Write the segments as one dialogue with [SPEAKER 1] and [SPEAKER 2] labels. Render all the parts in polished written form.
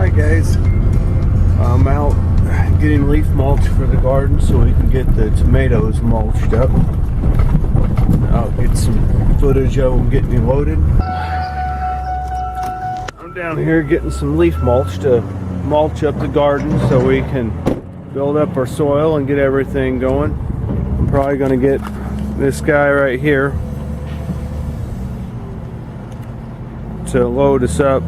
[SPEAKER 1] Hi guys, I'm out getting leaf mulch for the garden so we can get the tomatoes mulched up. I'll get some footage of them getting loaded. I'm down here getting some leaf mulch to mulch up the garden so we can build up our soil and get everything going. I'm probably going to get this guy right here to load us up.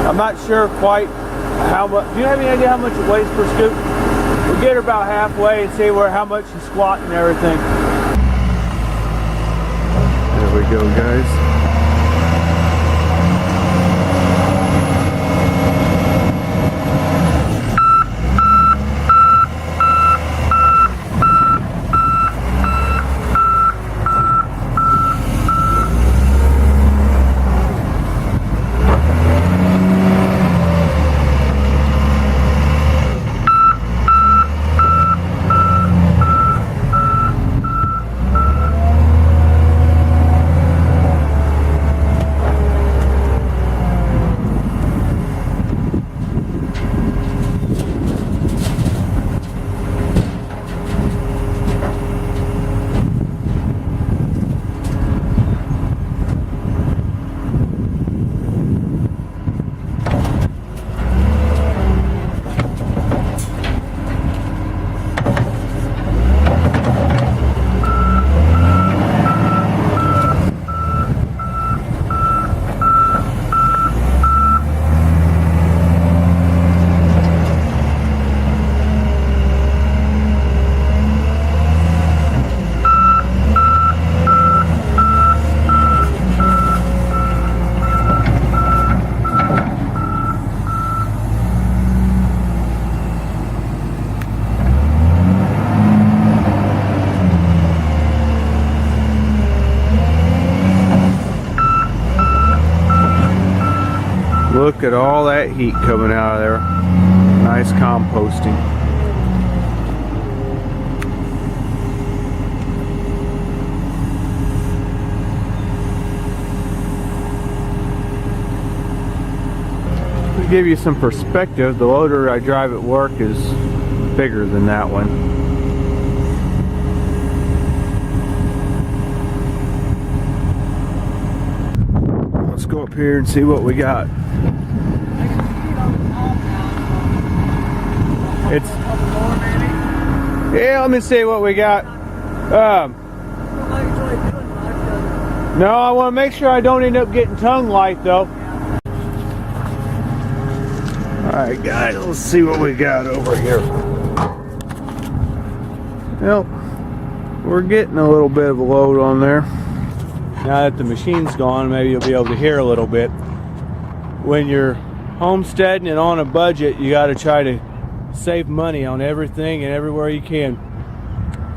[SPEAKER 1] I'm not sure quite how much. Do you have any idea how much it weighs per scoop? We get her about halfway and see how much she's squatting and everything. There we go, guys. Look at all that heat coming out of there. Nice composting. To give you some perspective, the loader I drive at work is bigger than that one. Let's go up here and see what we got. Yeah, let me see what we got. No, I want to make sure I don't end up getting tongue light though. Alright guys, let's see what we got over here. Well, we're getting a little bit of a load on there. Now that the machine's gone, maybe you'll be able to hear a little bit. When you're homesteading and on a budget, you got to try to save money on everything and everywhere you can.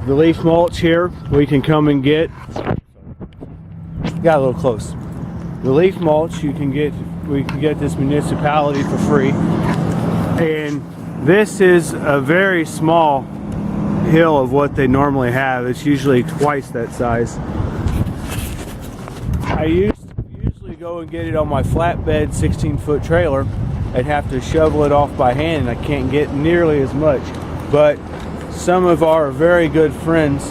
[SPEAKER 1] The leaf mulch here we can come and get. Got a little close. The leaf mulch we can get this municipality for free. And this is a very small hill of what they normally have. It's usually twice that size. I usually go and get it on my flatbed 16-foot trailer. I'd have to shovel it off by hand, and I can't get nearly as much. But some of our very good friends,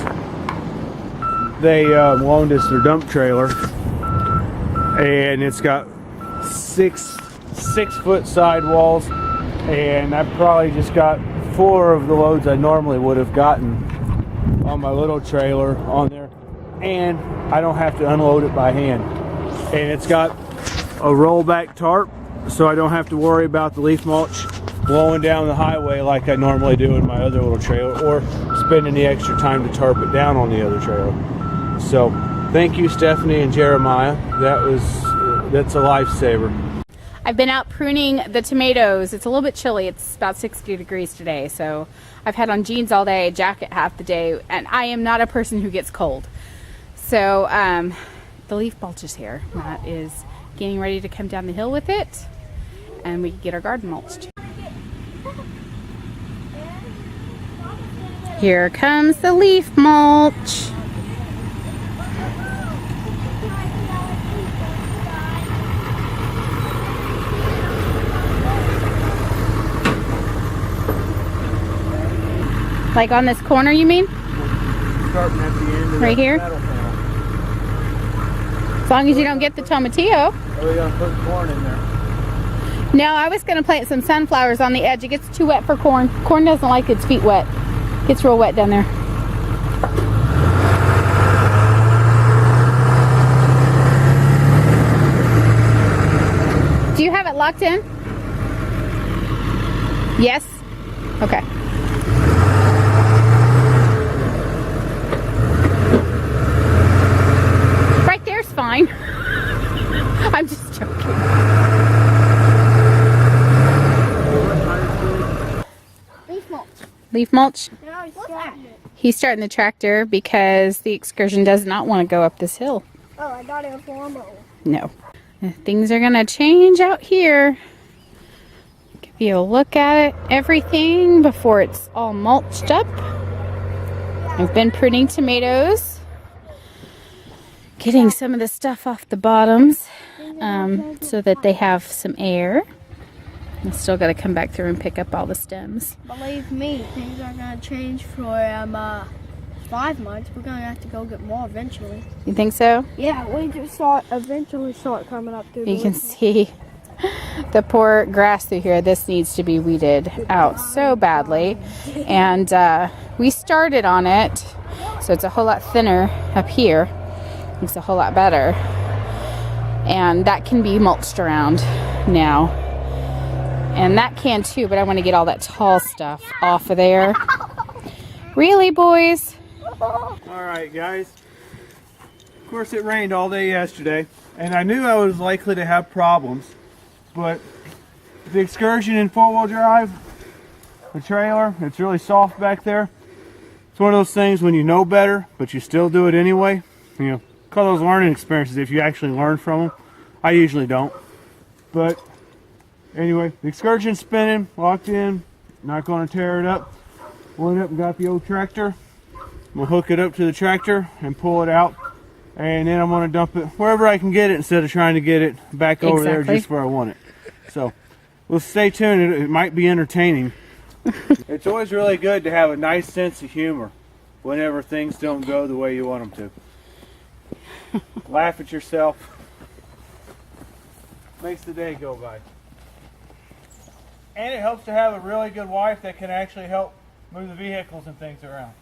[SPEAKER 1] they loaned us their dump trailer, and it's got six foot sidewalls, and I probably just got 4 of the loads I normally would have gotten on my little trailer on there, and I don't have to unload it by hand. And it's got a rollback tarp, so I don't have to worry about the leaf mulch blowing down the highway like I normally do in my other little trailer, or spending the extra time to tarp it down on the other trailer. So thank you, Stephanie and Jeremiah. That's a lifesaver.
[SPEAKER 2] I've been out pruning the tomatoes. It's a little bit chilly. It's about 60 degrees today, so I've had on jeans all day, jacket half the day, and I am not a person who gets cold. So the leaf mulch is here. Matt is getting ready to come down the hill with it, and we can get our garden mulched. Here comes the leaf mulch. Like on this corner, you mean?
[SPEAKER 1] Starting at the end of
[SPEAKER 2] Right
[SPEAKER 1] that
[SPEAKER 2] here?
[SPEAKER 1] saddle panel.
[SPEAKER 2] As long as you don't get the tomatillo.
[SPEAKER 1] Are we gonna put corn in there?
[SPEAKER 2] No, I was going to plant some sunflowers on the edge. It gets too wet for corn. Corn doesn't like its feet wet. Gets real wet down there. Do you have it locked in? Yes? Okay. Right there's fine. I'm just joking.
[SPEAKER 3] Leaf mulch.
[SPEAKER 2] Leaf mulch?
[SPEAKER 3] Now he's starting it.
[SPEAKER 2] He's starting the tractor because the excursion does not want to go up this hill.
[SPEAKER 3] Oh, I thought it was lawnmower.
[SPEAKER 2] No. Things are going to change out here. Give you a look at it, everything before it's all mulched up. I've been pruning tomatoes, getting some of the stuff off the bottoms so that they have some air. I'm still got to come back through and pick up all the stems.
[SPEAKER 3] Believe me, things are gonna change for 5 months. We're gonna have to go get more eventually.
[SPEAKER 2] You think so?
[SPEAKER 3] Yeah, we just eventually start coming up through.
[SPEAKER 2] You can see the poor grass through here. This needs to be weeded out so badly. And we started on it, so it's a whole lot thinner up here. Looks a whole lot better. And that can be mulched around now. And that can too, but I want to get all that tall stuff off of there. Really, boys?
[SPEAKER 1] Alright guys, of course it rained all day yesterday and I knew I was likely to have problems, but the excursion in 4-wheel drive, the trailer, it's really soft back there. It's one of those things when you know better but you still do it anyway. You know, call those learning experiences if you actually learn from them. I usually don't, but anyway, the excursion's spinning, locked in, not going to tear it up. Went up and got the old tractor. I'm going to hook it up to the tractor and pull it out, and then I'm going to dump it wherever I can get it instead of trying to get it back over there just where I want it. So we'll stay tuned. It might be entertaining. It's always really good to have a nice sense of humor whenever things don't go the way you want them to. Laugh at yourself. Makes the day go by. And it helps to have a really good wife that can actually help move the vehicles and things around.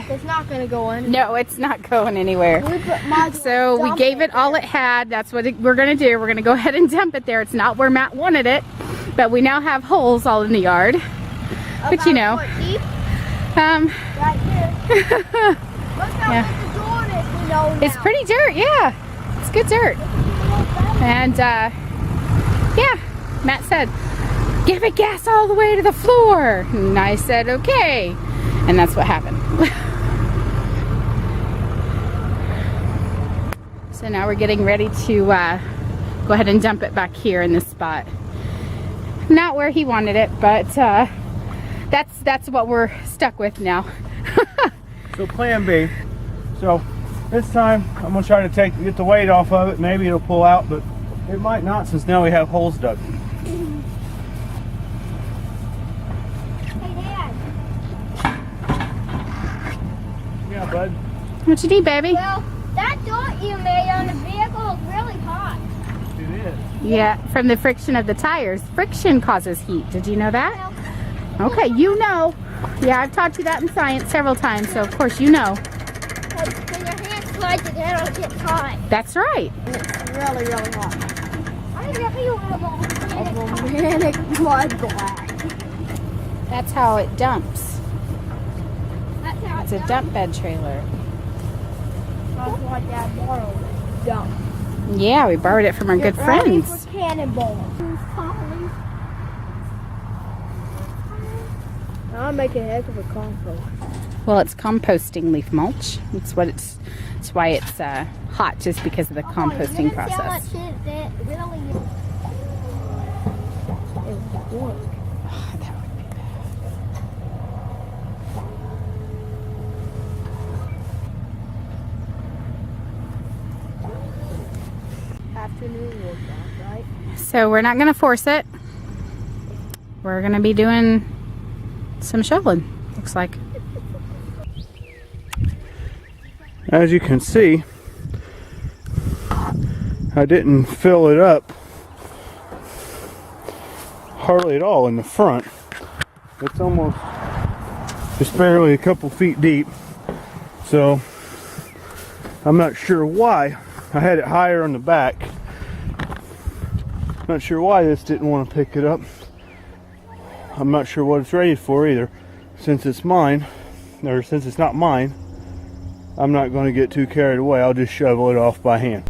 [SPEAKER 3] It's not gonna go in.
[SPEAKER 2] No, it's not going anywhere. So we gave it all it had. That's what we're going to do. We're going to go ahead and dump it there. It's not where Matt wanted it, but we now have holes all in the yard. But you know,
[SPEAKER 3] Right here. Look how
[SPEAKER 2] Yeah.
[SPEAKER 3] big the door is, we know now.
[SPEAKER 2] It's pretty dirt. Yeah, it's good dirt. And yeah, Matt said, give it gas all the way to the floor. And I said, okay. And that's what happened. So now we're getting ready to go ahead and dump it back here in this spot. Not where he wanted it, but that's what we're stuck with now.
[SPEAKER 1] So plan B. So this time I'm going to try to get the weight off of it. Maybe it'll pull out, but it might not since now we have holes dug.
[SPEAKER 3] Hey, Dad.
[SPEAKER 1] Yeah, bud.
[SPEAKER 2] What you need, baby?
[SPEAKER 3] Well, that door you made on the vehicle is really hot.
[SPEAKER 1] It is.
[SPEAKER 2] Yeah, from the friction of the tires. Friction causes heat. Did you know that? Okay, you know. Yeah, I've taught you that in science several times, so of course you know.
[SPEAKER 3] When your hand slides, your hand will get caught.
[SPEAKER 2] That's right.
[SPEAKER 3] It's really, really hot. I got you a volcanic mud glass.
[SPEAKER 2] That's how it dumps.
[SPEAKER 3] That's how
[SPEAKER 2] It's a dump bed trailer.
[SPEAKER 3] That's why Dad borrowed it. Dump.
[SPEAKER 2] Yeah, we borrowed it from our good
[SPEAKER 3] Get ready
[SPEAKER 2] friends.
[SPEAKER 3] for cannonball. I'll make a heck of a compost.
[SPEAKER 2] Well, it's composting leaf mulch. It's why it's hot, just because of the composting process.
[SPEAKER 3] That really is.
[SPEAKER 2] Oh, that would be bad.
[SPEAKER 3] Afternoon workout, right?
[SPEAKER 2] So we're not going to force it. We're going to be doing some shoveling, looks like.
[SPEAKER 1] As you can see, I didn't fill it up hardly at all in the front. It's almost just barely a couple feet deep. So I'm not sure why I had it higher on the back. Not sure why this didn't want to pick it up. I'm not sure what it's rated for either. Since it's mine, or since it's not mine, I'm not going to get too carried away. I'll just shovel it off by hand.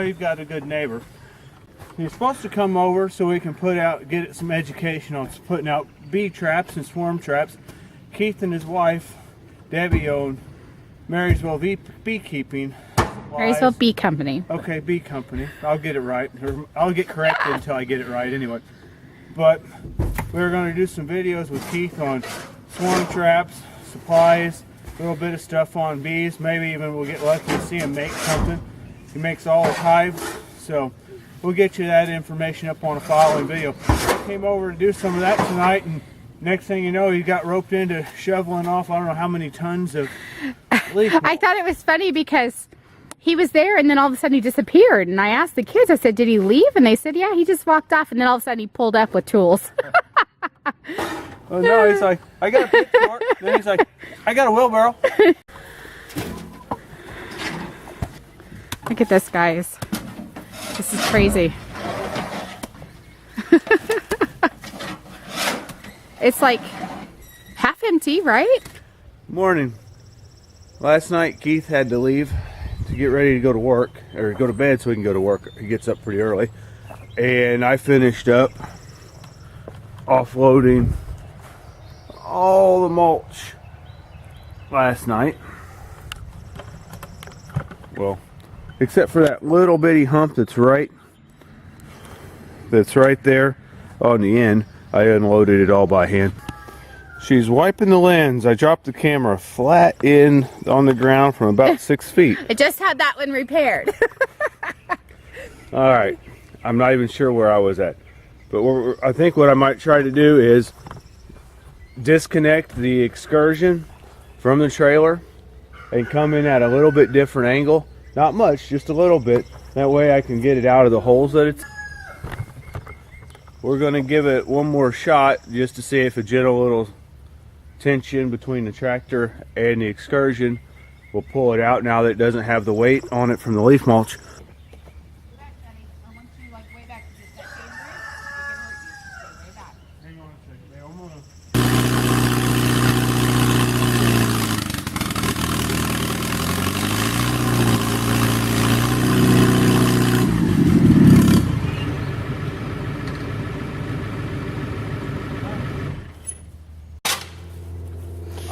[SPEAKER 1] You've got a good neighbor. You're supposed to come over so we can get it some education on putting out bee traps and swarm traps. Keith and his wife, Debbie, own Marysville Beekeeping.
[SPEAKER 2] Marysville Bee Company.
[SPEAKER 1] Okay, Bee Company. I'll get it right. Or I'll get corrected until I get it right anyway. But we're going to do some videos with Keith on swarm traps, supplies, a little bit of stuff on bees. Maybe even we'll get lucky to see him make something. He makes all his hives, so we'll get you that information up on a following video. Came over to do some of that tonight, and Next thing you know, he got roped into shoveling off I don't know how many tons of leaf.
[SPEAKER 2] I thought it was funny because he was there and then all of a sudden he disappeared. And I asked the kids, I said, did he leave? And they said, yeah, he just walked off. And then all of a sudden he pulled up with tools.
[SPEAKER 1] Oh no, he's like, I got a pitchfork. Then he's like, I got a wheelbarrow.
[SPEAKER 2] Look at this, guys. This is crazy. It's like half empty, right?
[SPEAKER 1] Morning. Last night Keith had to leave to get ready to go to work, or go to bed so he can go to work. He gets up pretty early. And I finished up offloading all the mulch last night. Well, except for that little bitty hump that's right there on the end. I unloaded it all by hand. She's wiping the lens. I dropped the camera flat in on the ground from about 6 feet.
[SPEAKER 2] I just had that one repaired.
[SPEAKER 1] All right. I'm not even sure where I was at. But I think what I might try to do is disconnect the excursion from the trailer and come in at a little bit different angle. Not much, just a little bit. That way I can get it out of the holes that it's. We're going to give it one more shot just to see if a gentle little tension between the tractor and the excursion will pull it out now that it doesn't have the weight on it from the leaf mulch.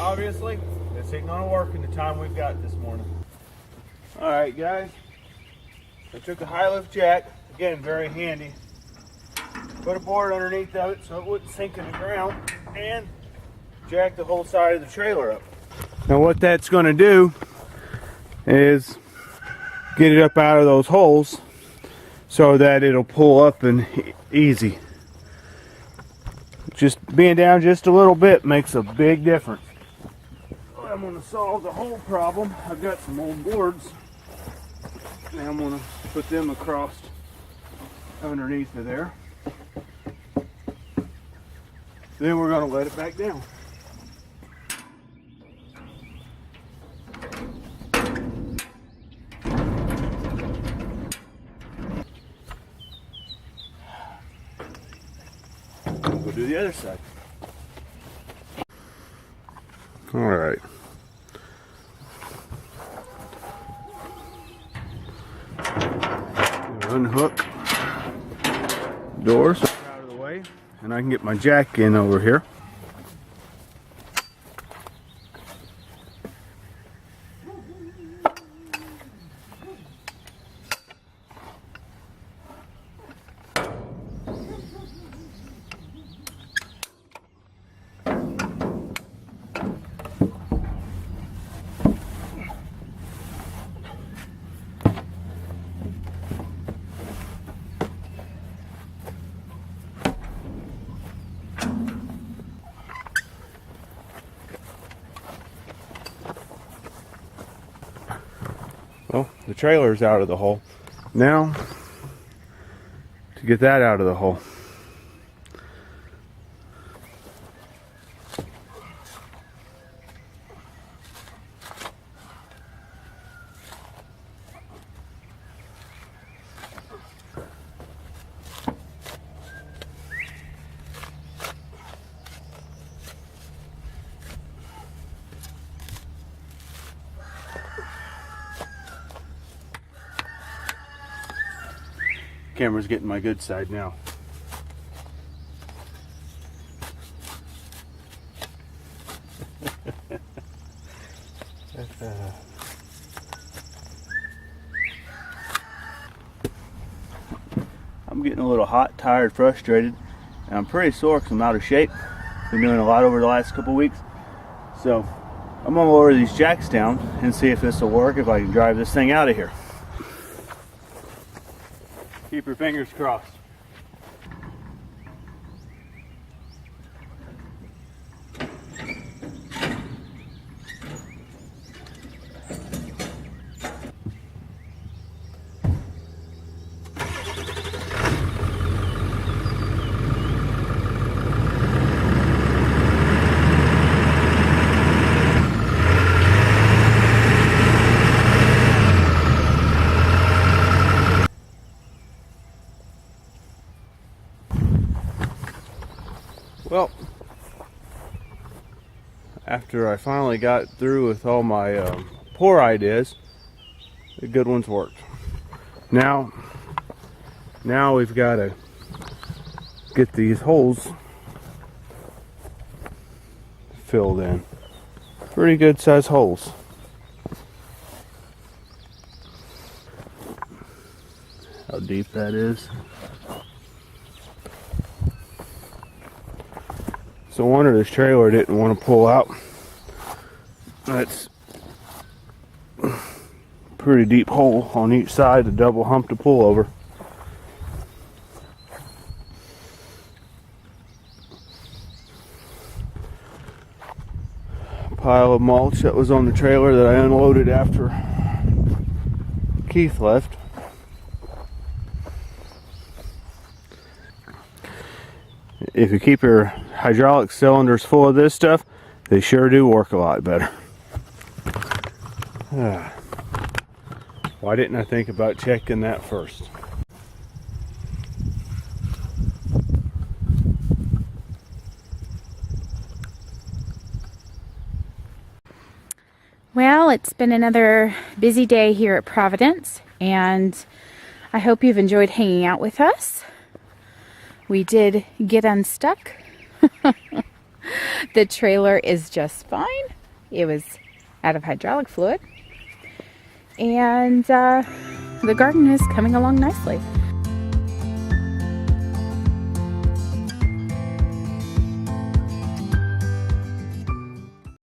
[SPEAKER 1] Obviously, this ain't gonna work in the time we've got this morning. All right, guys. I took a high lift jack, again, very handy. Put a board underneath of it so it wouldn't sink in the ground, and jack the whole side of the trailer up. Now what that's gonna do is get it up out of those holes so that it'll pull up and easy. Just being down just a little bit makes a big difference. I'm going to solve the whole problem. I've got some old boards. Now I'm going to put them across underneath of there. Then we're going to let it back down. We'll do the other side. All right. Unhook doors out of the way, and I can get my jack in over here. Well, the trailer's out of the hole. Now, to get that out of the hole. Camera's getting my good side now. I'm getting a little hot, tired, frustrated, and I'm pretty sore because I'm out of shape. Been doing a lot over the last couple weeks. So I'm gonna lower these jacks down and see if this will work, if I can drive this thing out of here. Keep your fingers crossed. after I finally got through with all my poor ideas, the good ones worked. Now we've got to get these holes filled in. Pretty good size holes. How deep that is. So no wonder this trailer didn't want to pull out. That's a pretty deep hole on each side, a double hump to pull over. Pile of mulch that was on the trailer that I unloaded after Keith left. If you keep your hydraulic cylinders full of this stuff, they sure do work a lot better. Why didn't I think about checking that first?
[SPEAKER 2] Well, it's been another busy day here at Providence, and I hope you've enjoyed hanging out with us. We did get unstuck. The trailer is just fine. It was out of hydraulic fluid. And the garden is coming along nicely.